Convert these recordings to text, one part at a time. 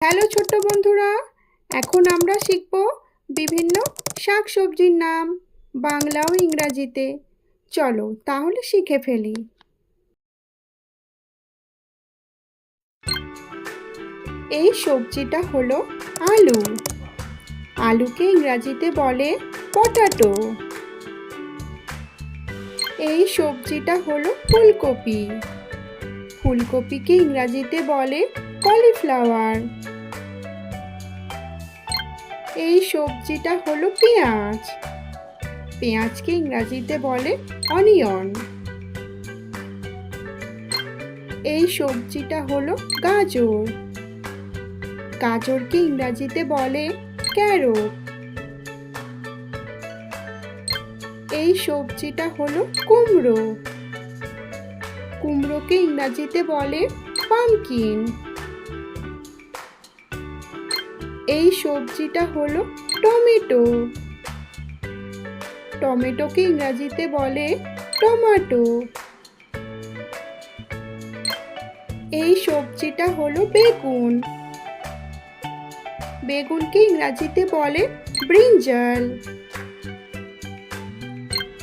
Hello ছোট্ট বন্ধুরা, এখন আমরা শিখব বিভিন্ন শাকসবজির নাম বাংলা ও ইংরাজিতে। চলো তাহলে শিখে ফেলি। এই সবজিটা হলো আলু। আলুকে ইংরাজিতে বলে পটাটো। এই সবজিটা হলো ফুলকপি। ফুলকপিকে ইংরাজিতে বলে কলিফ্লাওয়ার। এই সবজিটা হলো পেঁয়াজ। পেঁয়াজকে ইংরাজিতে বলে অনিয়ন। এই সবজিটা হলো গাজর। গাজরকে ইংরাজিতে বলে ক্যারট। এই সবজিটা হলো কুমড়ো। কুমড়োকে ইংরাজিতে বলে পামকিন। এই সবজিটা হলো টমেটো। টমেটোকে ইংরাজিতে বলে টমেটো। এই সবজিটা হলো বেগুন। বেগুনকে ইংরাজিতে বলে ব্রিঞ্জাল।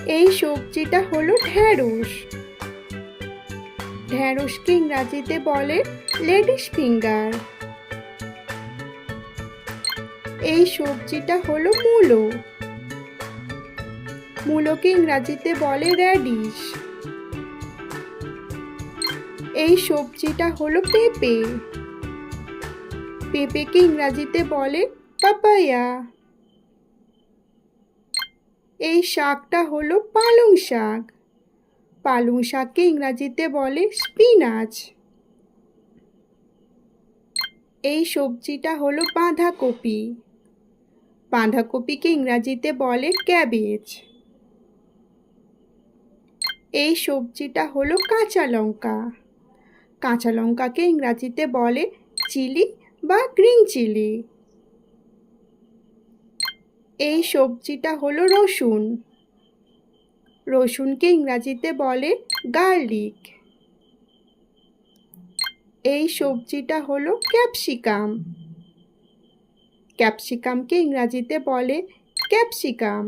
এই সবজিটা হলো ঢেঁড়স। ঢেঁড়সকে ইংরাজিতে বলে লেডিস ফিঙ্গার। এই সবজিটা হলো মূলো। মূলোকে ইংরাজিতে বলে র্যাডিশ। এই সবজিটা হলো পেঁপে। পেঁপেকে ইংরাজিতে বলে পাপায়া। এই শাকটা হলো পালং শাক। পালং শাককে ইংরাজিতে বলে স্পিনাচ। এই সবজিটা হলো বাঁধাকপি। বাঁধাকপিকে ইংরাজিতে বলে ক্যাবেজ। এই সবজিটা হলো কাঁচা লঙ্কা। কাঁচা লঙ্কাকে ইংরাজিতে বলে চিলি বা গ্রিন চিলি। এই সবজিটা হলো রসুন। রসুনকে ইংরাজিতে বলে গার্লিক। এই সবজিটা হলো ক্যাপসিকাম। ক্যাপসিকামকে ইংরাজিতে বলে ক্যাপসিকাম।